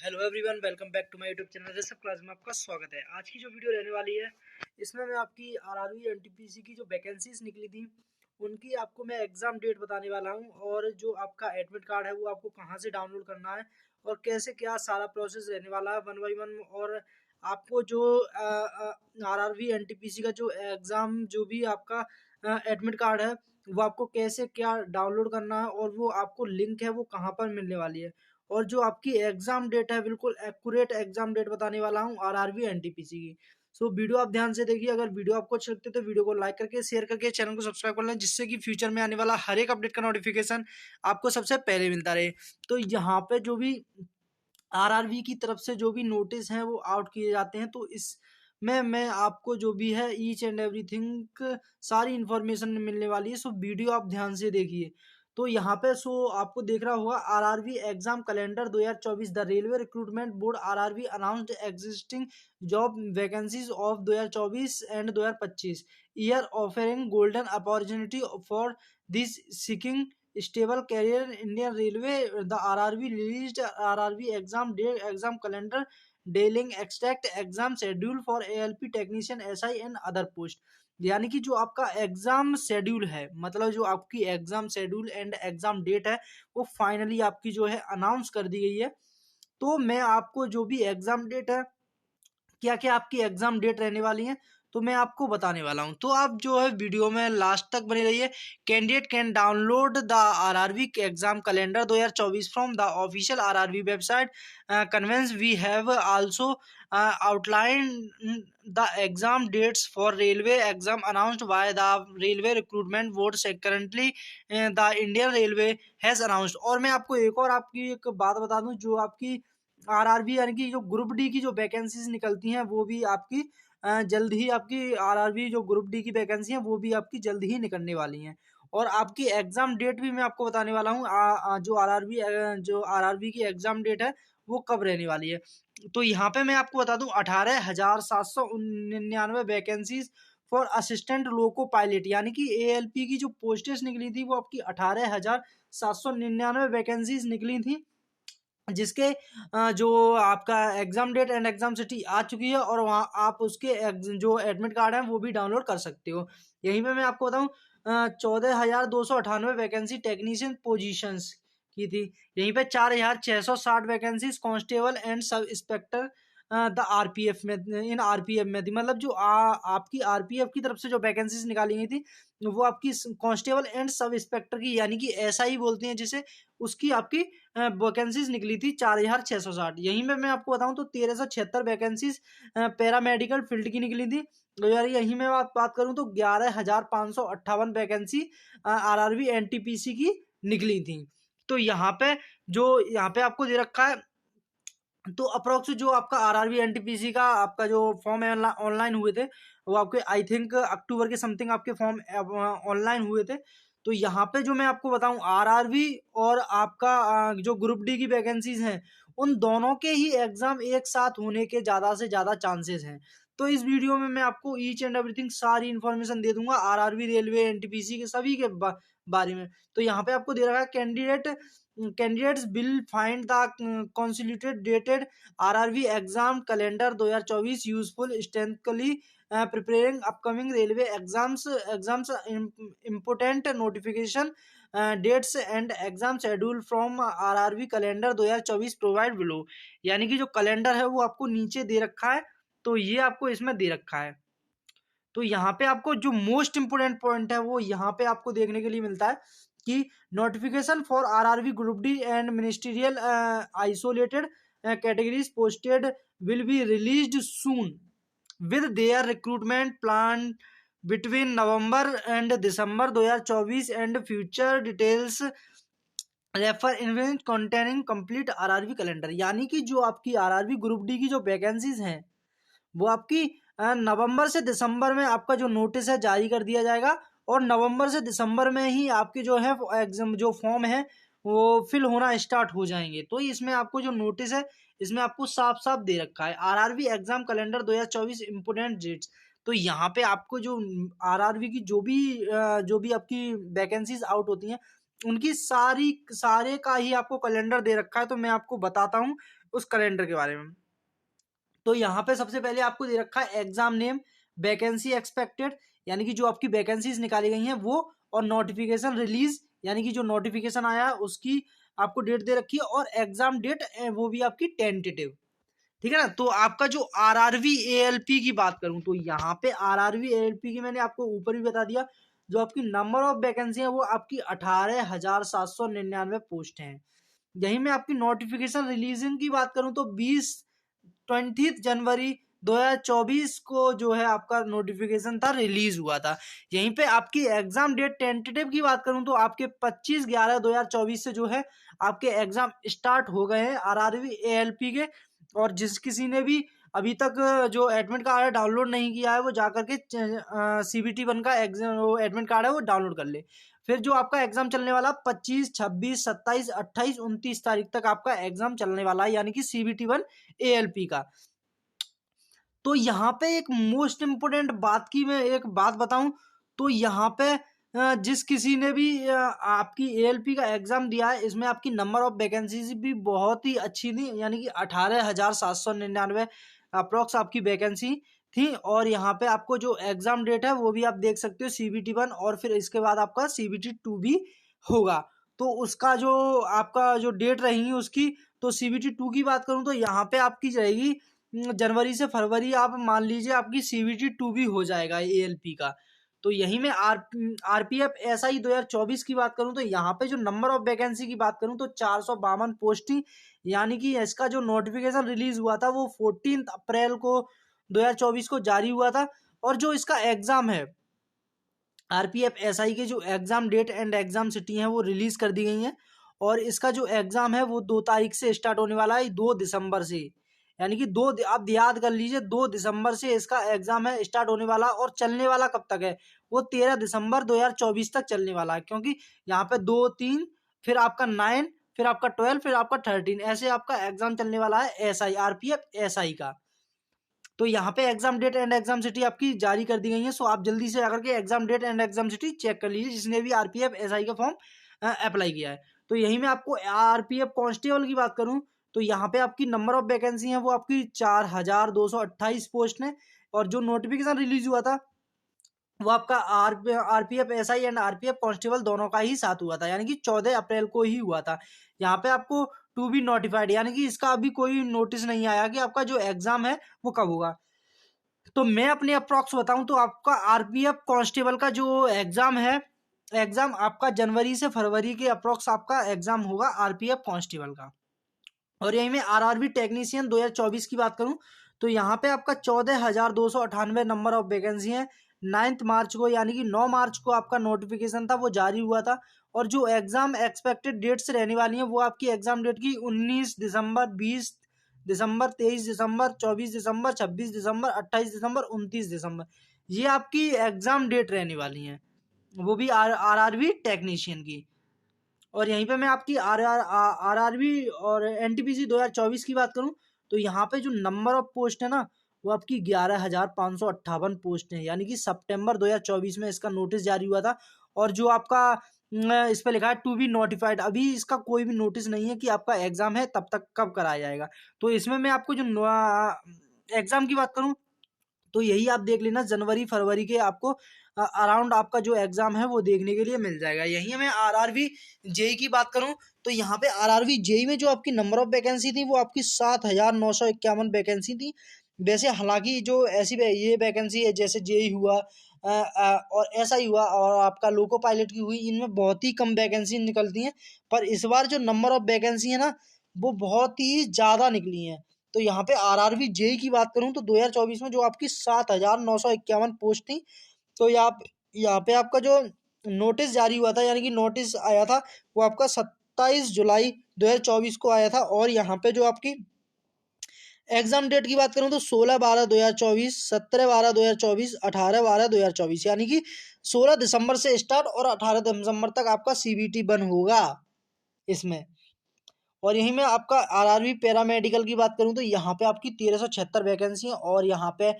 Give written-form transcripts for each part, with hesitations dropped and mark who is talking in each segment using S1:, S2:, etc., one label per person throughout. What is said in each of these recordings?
S1: Hello everyone, welcome back to my YouTube channel Rishabh class में आपका स्वागत है। आज की जो वीडियो रहने वाली है इसमें मैं आपकी आरआरबी एनटीपीसी की जो वैकेंसीज निकली थी उनकी आपको मैं एग्ज़ाम डेट बताने वाला हूं, और जो आपका एडमिट कार्ड है वो आपको कहां से डाउनलोड करना है और कैसे क्या सारा प्रोसेस रहने वाला है वन बाई वन। और आपको जो आरआरबी एनटीपीसी का जो एग्ज़ाम जो भी आपका एडमिट कार्ड है वो आपको कैसे क्या डाउनलोड करना है और वो आपको लिंक है वो कहाँ पर मिलने वाली है, और जो आपकी एग्जाम डेट है बिल्कुल एक्यूरेट एग्जाम डेट बताने वाला हूँ आरआरबी एनटीपीसी की। सो वीडियो आप ध्यान से देखिए। अगर वीडियो आपको अच्छी लगती है तो वीडियो को लाइक करके शेयर करके चैनल को सब्सक्राइब कर लें, जिससे कि फ्यूचर में आने वाला हर एक अपडेट का नोटिफिकेशन आपको सबसे पहले मिलता रहे। तो यहाँ पे जो भी आरआरबी की तरफ से जो भी नोटिस हैं वो आउट किए जाते हैं, तो इस मैं आपको जो भी है ईच एंड एवरीथिंग सारी इन्फॉर्मेशन मिलने वाली है। सो वीडियो आप ध्यान से देखिए। तो यहाँ पे आपको देख रहा होगा RRB exam calendar 2024, the railway recruitment board RRB announced existing job vacancies of 2024 and 2025 year, offering golden opportunity for this seeking stable career in Indian Railway. The RRB released RRB exam calendar detailing exact exam schedule for ALP technician SI and other post। यानी कि जो आपका exam schedule है, मतलब जो आपकी exam schedule and exam date है वो फाइनली आपकी जो है अनाउंस कर दी गई है। तो मैं आपको जो भी एग्जाम डेट है, क्या क्या आपकी एग्जाम डेट रहने वाली है, तो मैं आपको बताने वाला हूं। तो आप जो है वीडियो में लास्ट तक बने रहिए। Candidate can download the RRB exam calendar 2024 from the official RRB website. Convince we have also outline the exam dates for railway exam announced by the railway recruitment board से currently the Indian railway has announced. और मैं आपको एक और आपकी एक बात बता दूं, जो आपकी आरआरबी यानी कि जो ग्रुप डी की जो वैकेंसीज निकलती हैं वो भी आपकी जल्द ही आपकी आरआरबी जो ग्रुप डी की वैकेंसी है वो भी आपकी जल्द ही निकलने वाली हैं। और आपकी एग्जाम डेट भी मैं आपको बताने वाला हूँ, जो आरआरबी की एग्जाम डेट है वो कब रहने वाली है। तो यहाँ पे मैं आपको बता दूं 18,799 vacancies for assistant loco pilot, यानी कि एएलपी की जो पोस्टेस निकली थी वो आपकी 18,799 वैकेंसीज निकली थी, जिसके जो आपका exam date and exam city आ चुकी है, और वहाँ आप उसके जो एडमिट कार्ड है वो भी डाउनलोड कर सकते हो। यहीं पे मैं आपको बताऊं 14,298 वैकेंसी टेक्नीशियन पोजीशंस की थी। यहीं पे 4,660 vacancies constable and sub inspector the RPF में, इन आरपीएफ में थी। मतलब जो आपकी आरपीएफ की तरफ से जो वैकेंसीज निकाली गई थी वो आपकी कांस्टेबल एंड सब इंस्पेक्टर की, यानी कि ऐसा ही बोलते हैं जिसे, उसकी आपकी वैकेंसीज निकली थी 4,660। यहीं में मैं आपको बताऊं तो 1,376 वैकेंसीज पैरामेडिकल फील्ड की निकली थी। तो यार यहीं में बात करूं तो 11,558 वैकेंसी आरआरबी एनटीपीसी की निकली थी। तो यहाँ पे आपको दे रखा है। तो अप्रोक्स जो आपका आरआरबी एनटीपीसी का आपका जो फॉर्म है ऑनलाइन हुए थे, वो आपके आई थिंक अक्टूबर के समथिंग आपके फॉर्म ऑनलाइन हुए थे। तो यहाँ पे जो मैं आपको बताऊं आरआरबी और आपका जो ग्रुप डी की वैकेंसीज हैं उन दोनों के ही एग्जाम एक साथ होने के ज्यादा से ज्यादा चांसेस हैं। तो इस वीडियो में मैं आपको ईच एंड एवरीथिंग सारी इन्फॉर्मेशन दे दूंगा आरआरबी रेलवे एनटीपीसी के सभी के बारे में। तो यहाँ पे आपको दे रखा है candidates will find the consolidated dated RRB exam calendar 2024 useful strengthly preparing upcoming railway exams important notification dates and exam schedule from RRB calendar 2024 provide below. यानी कि जो कैलेंडर है वो आपको नीचे दे रखा है, तो ये आपको इसमें दे रखा है। तो यहाँ पे आपको जो मोस्ट इंपोर्टेंट पॉइंट है वो यहाँ पे आपको देखने के लिए मिलता है कि notification for RRB group D and ministerial isolated categories posted will be released soon with their recruitment plan between November and December 2024 and future details refer invent containing complete RRB calendar. यानी कि जो आपकी RRB group D की जो vacancies हैं वो आपकी नवंबर से दिसंबर में आपका जो नोटिस है जारी कर दिया जाएगा, और नवंबर से दिसंबर में ही आपके जो है एग्जाम जो फॉर्म है वो फिल होना स्टार्ट हो जाएंगे। तो इसमें आपको जो नोटिस है इसमें आपको साफ साफ दे रखा है RRB exam calendar 2024 important dates. तो यहाँ पे आपको जो आरआरबी की जो भी आपकी वैकेंसीज आउट होती हैं उनकी सारे का ही आपको कैलेंडर दे रखा है। तो मैं आपको बताता हूँ उस कैलेंडर के बारे में। तो यहाँ पे सबसे पहले आपको दे रखा है एग्जाम नेम, वैकेंसी एक्सपेक्टेड यानी कि जो आपकी वैकेंसीज निकाली गई हैं वो, और नोटिफिकेशन रिलीज यानी कि जो नोटिफिकेशन आया उसकी आपको डेट दे रखी है, और एग्जाम डेट वो भी आपकी टेंटेटिव। ठीक है ना। तो आपका जो आरआरवी एएलपी की बात करूं तो यहाँ पे आरआरवी एएलपी की मैंने आपको ऊपर भी बता दिया, जो आपकी नंबर ऑफ वैकेंसी है वो आपकी 18,799 पोस्ट हैं। यही में आपकी नोटिफिकेशन रिलीजिंग की बात करूं तो 20 जनवरी 2024 को जो है आपका नोटिफिकेशन था, रिलीज हुआ था। यहीं पे आपकी एग्जाम डेट टेंटेटिव की बात करूं तो आपके 25/11/2024 से जो है आपके एग्जाम स्टार्ट हो गए हैं आरआरबी एएलपी के। और जिस किसी ने भी अभी तक जो एडमिट कार्ड डाउनलोड नहीं किया है वो जाकर के CBT 1 का एग्जाम एडमिट कार्ड है वो डाउनलोड कर ले। फिर जो आपका एग्जाम चलने वाला 25, 26, 27, 28, 29 तारीख तक आपका एग्जाम चलने वाला है, यानी कि CBT 1 ALP का। तो यहाँ पे एक मोस्ट इम्पोर्टेंट बात की मैं एक बात बताऊं तो यहाँ पे जिस किसी ने भी आपकी ALP का एग्जाम दिया है, इसमें आपकी नंबर ऑफ वैकेंसीज भी बहुत ही अच्छी थी, यानी कि 18,799 अप्रोक्स आपकी वैकेंसी थी। और यहाँ पे आपको जो एग्जाम डेट है वो भी आप देख सकते हो CBT 1, और फिर इसके बाद आपका CBT 2 भी होगा। तो उसका जो आपका जो डेट रहेगी उसकी, तो CBT 2 की बात करूं तो यहाँ पे आपकी रहेगी जनवरी से फरवरी, आप मान लीजिए आपकी CBT 2 भी हो जाएगा ALP का। तो यही में RPF SI 2024 की बात करूं तो यहाँ पे जो नंबर ऑफ वैकेंसी की बात करूं तो 452 पोस्ट थी, यानी कि इसका जो नोटिफिकेशन रिलीज हुआ था वो 14 अप्रैल को 2024 को जारी हुआ था। और जो इसका एग्जाम है RPF SI के जो exam date and exam city हैं वो रिलीज कर दी गई हैं। और इसका जो एग्जाम है वो 2 तारीख से स्टार्ट होने वाला है, 2 दिसंबर से, यानी कि आप याद कर लीजिए 2 दिसंबर से इसका एग्जाम है स्टार्ट होने वाला। और चलने वाला कब तक है, वो 13 दिसंबर 2024 तक चलने वाला है, क्योंकि यहाँ पे 2, 3, फिर आपका 9, फिर आपका 12, फिर आपका 13, ऐसे आपका एग्जाम चलने वाला है SI RPF SI का। तो यहाँ पे exam date and exam city आपकी जारी कर दी गई है। सो आप जल्दी से आकर के exam date and exam city check कर लीजिए जिसने भी RPF SI का फॉर्म अप्लाई किया है। तो यही मैं आपको RPF कांस्टेबल की बात करूं तो यहाँ पे आपकी नंबर ऑफ वैकेंसी है वो आपकी 4,228 पोस्ट है। और जो नोटिफिकेशन रिलीज हुआ था वो आपका RPF SI and RPF constable दोनों का ही साथ हुआ था, यानी कि 14 अप्रैल को ही हुआ था। यहाँ पे आपको टू बी नोटिफाइड, यानी कि इसका अभी कोई नोटिस नहीं आया कि आपका जो एग्जाम है वो कब होगा। तो मैं अपने अप्रॉक्स बताऊं तो आपका RPF कांस्टेबल का जो एग्जाम है, एग्जाम आपका जनवरी से फरवरी के अप्रॉक्स आपका एग्जाम होगा RPF कांस्टेबल का। और यही में RRB टेक्नीशियन 2024 की बात करूं तो यहाँ पे आपका 14,298 नंबर ऑफ वैकेंसी है। 9 मार्च को यानी कि 9 मार्च को आपका नोटिफिकेशन था वो जारी हुआ था। और जो एग्जाम एक्सपेक्टेड डेट्स रहने वाली हैं वो आपकी एग्जाम डेट की 19 दिसंबर, 20 दिसंबर, 23 दिसंबर, 24 दिसंबर, 26 दिसंबर, 28 दिसंबर, 29 दिसंबर, ये आपकी एग्जाम डेट रहने वाली हैं, वो भी RRB टेक्नीशियन की। और यहीं पे मैं आपकी RRB और NTPC 2024 की बात करूं तो यहाँ पे जो नंबर ऑफ पोस्ट है ना वो आपकी 11,558 पोस्ट है, यानी कि सितंबर 2024 में इसका नोटिस जारी हुआ था। और जो आपका इस पे लिखा है टू बी नोटिफाइड, अभी इसका कोई भी नोटिस नहीं है कि आपका एग्जाम है तब तक कब कराया जाएगा। तो इसमें मैं आपको जो एग्जाम की बात करूं तो यही आप देख लेना जनवरी फरवरी के आपको अराउंड आपका जो एग्जाम है वो देखने के लिए मिल जाएगा। यही मैं RRB जेई की बात करूं तो यहाँ पे RRB जेई में जो आपकी नंबर ऑफ वैकेंसी थी वो आपकी 7,951 वैकेंसी थी। वैसे हालांकि जो ऐसी ये वैकेंसी है जैसे जेई हुआ और SI हुआ और आपका लोको पायलट की हुई, इनमें बहुत ही कम वैकेंसी निकलती हैं। पर इस बार जो नंबर ऑफ वैकेंसी है ना वो बहुत ही ज्यादा निकली है। तो यहाँ पे RRB जेई की बात करूं तो 2024 में जो आपकी 7,951 पोस्ट थी, तो यहाँ पे आपका जो नोटिस जारी हुआ था यानी कि नोटिस आया था वो आपका 27 जुलाई 2024 को आया था। और यहाँ पे जो आपकी एग्जाम डेट की बात करूं तो 16/12/2024, 17/12/2024, 18/12/2024, यानी कि 16 दिसंबर से स्टार्ट और 18 दिसंबर तक आपका CBT 1 होगा इसमें। और यहीं में आपका RRB पैरामेडिकल की बात करूं तो यहाँ पे आपकी 1376 वैकेंसी है। और यहाँ पे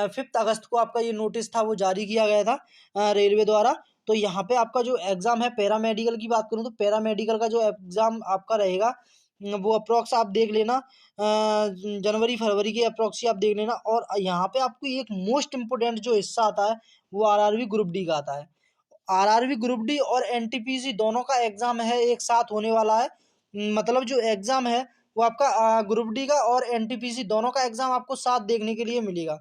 S1: 5 अगस्त को आपका ये नोटिस था वो जारी किया गया था रेलवे द्वारा। तो यहाँ पे आपका जो एग्जाम है पैरामेडिकल की बात करूं तो पैरामेडिकल का जो एग्जाम आपका रहेगा वो अप्रोक्स आप देख लेना, जनवरी फरवरी के अप्रोक्स आप देख लेना। और यहाँ पे आपको एक मोस्ट इम्पोर्टेंट जो हिस्सा आता है वो आरआरबी ग्रुप डी का आता है। आरआरबी ग्रुप डी और एनटीपीसी दोनों का एग्जाम है, एक साथ होने वाला है। मतलब जो एग्जाम है वो आपका ग्रुप डी का और एनटीपीसी दोनों का एग्जाम आपको साथ देखने के लिए मिलेगा।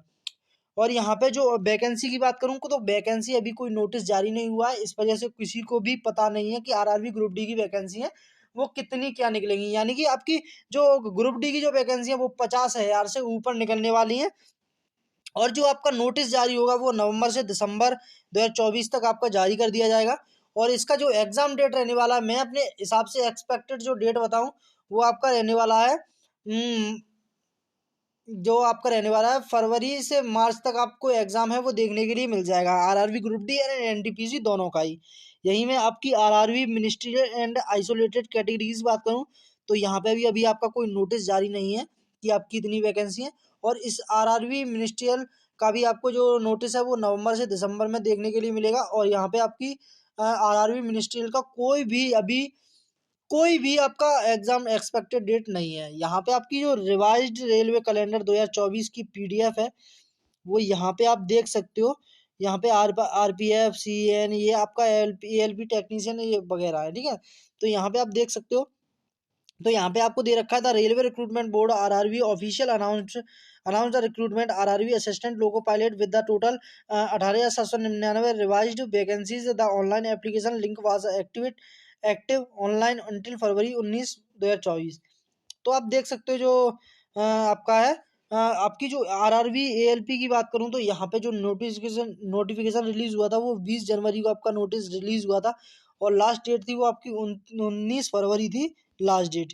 S1: और यहाँ पे जो वैकेंसी की बात करूँ तो वैकेंसी अभी कोई नोटिस जारी नहीं हुआ है, इस वजह से किसी को भी पता नहीं है कि आरआरबी ग्रुप डी की वैकेंसी है वो कितनी क्या निकलेंगी। यानी कि आपकी जो ग्रुप डी की जो वैकेंसी है वो 50,000 से ऊपर निकलने वाली है। और जो आपका नोटिस जारी होगा वो नवंबर से दिसंबर 2024 तक आपका जारी कर दिया जाएगा। और इसका जो एग्जाम डेट रहने वाला है, मैं अपने हिसाब से एक्सपेक्टेड जो डेट बताऊं वो आपका रहने वाला है, जो आपका रहने वाला है फरवरी से मार्च तक आपको एग्जाम है वो देखने के लिए मिल जाएगा, आरआरबी ग्रुप डी और एनटीपीसी दोनों का ही। यही मैं आपकी RRB ministerial and isolated categories की बात करूं तो यहाँ पे भी अभी आपका कोई नोटिस जारी नहीं है कि आपकी इतनी वैकेंसी है। और इस आरआरबी मिनिस्ट्रियल का भी आपको जो नोटिस है वो नवंबर से दिसंबर में देखने के लिए मिलेगा। और यहाँ पे आपकी आरआरबी मिनिस्ट्रियल का कोई भी आपका एग्जाम एक्सपेक्टेड डेट नहीं है। यहाँ पे आपकी जो रिवाइज्ड रेलवे कैलेंडर 2024 की पीडीएफ है वो यहाँ पे आप देख सकते हो। यहाँ पे आरपीएफ सीएन ये आपका एलपी टेक्नीशियन ये वगैरह है, ठीक है। तो यहाँ पे आप देख सकते हो। तो यहाँ पे आपको दे रखा था railway recruitment board RRB official announce the recruitment RRB assistant loco pilot with the total 18,799 revised vacancies. The online application link was active online until February 19 2024। तो आप देख सकते हो जो आपका है आपकी जो आरआरबी एएलपी की बात करूं तो यहाँ पे जो नोटिफिकेशन रिलीज हुआ था वो 20 जनवरी को आपका नोटिस रिलीज हुआ था। और लास्ट डेट थी वो आपकी 19 फरवरी थी लास्ट डेट।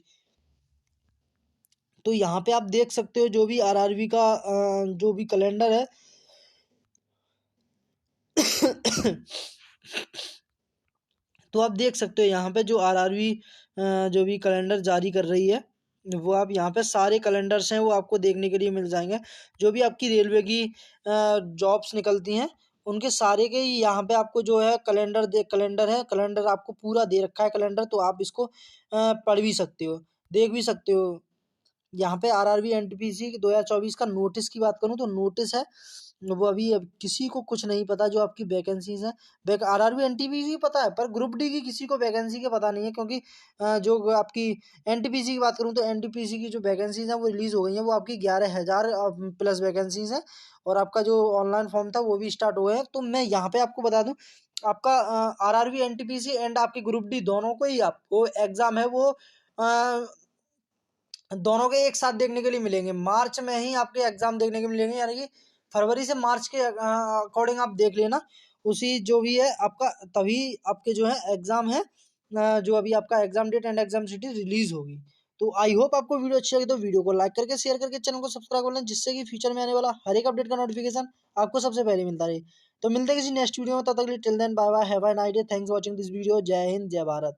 S1: तो यहाँ पे आप देख सकते हो जो भी आरआरबी का जो भी कैलेंडर है तो आप देख सकते हो यहाँ पे जो आरआरबी जो भी कैलेंडर जारी कर रही है वो आप यहाँ पे सारे कैलेंडर्स हैं वो आपको देखने के लिए मिल जाएंगे। जो भी आपकी रेलवे की जॉब्स निकलती हैं उनके सारे के ही यहाँ पे आपको जो है कैलेंडर आपको पूरा दे रखा है कैलेंडर। तो आप इसको पढ़ भी सकते हो, देख भी सकते हो। यहाँ पे आरआरबी एनटीपीसी 2024 का नोटिस की बात करूँ तो नोटिस है वो अभी अब किसी को कुछ नहीं पता जो आपकी वैकेंसीज हैं। आरआरबी एनटीपीसी पता है पर ग्रुप डी की किसी को वैकेंसी का पता नहीं है, क्योंकि जो आपकी एनटीपीसी की बात करूँ तो एनटीपीसी की जो वैकेंसीज हैं वो रिलीज हो गई हैं, वो आपकी 11,000 प्लस वैकेंसीज हैं। और आपका जो ऑनलाइन फॉर्म था वो भी स्टार्ट हुए हैं। तो मैं यहाँ पे आपको बता दूं आपका आरआरबी एनटीपीसी एंड आपकी ग्रुप डी दोनों को ही आपको एग्जाम है वो दोनों के एक साथ देखने के लिए मिलेंगे। मार्च में ही आपके एग्जाम देखने के मिलेंगे, यानी कि फरवरी से मार्च के अकॉर्डिंग आप देख लेना। उसी जो भी है आपका तभी आपके जो है एग्जाम है जो अभी आपका exam date and exam city release होगी। तो आई होप आपको वीडियो अच्छी लगी तो वीडियो को लाइक करके शेयर करके चैनल को सब्सक्राइब कर लें, जिससे कि फ्यूचर में आने वाला हर एक अपडेट का नोटिफिकेशन आपको सबसे पहले मिलता रहे। तो मिलते हैं किसी नेक्स्ट वीडियो में, तब तक के लिए till then bye bye, have a nice day, thanks for watching this video. जय हिंद, जय भारत।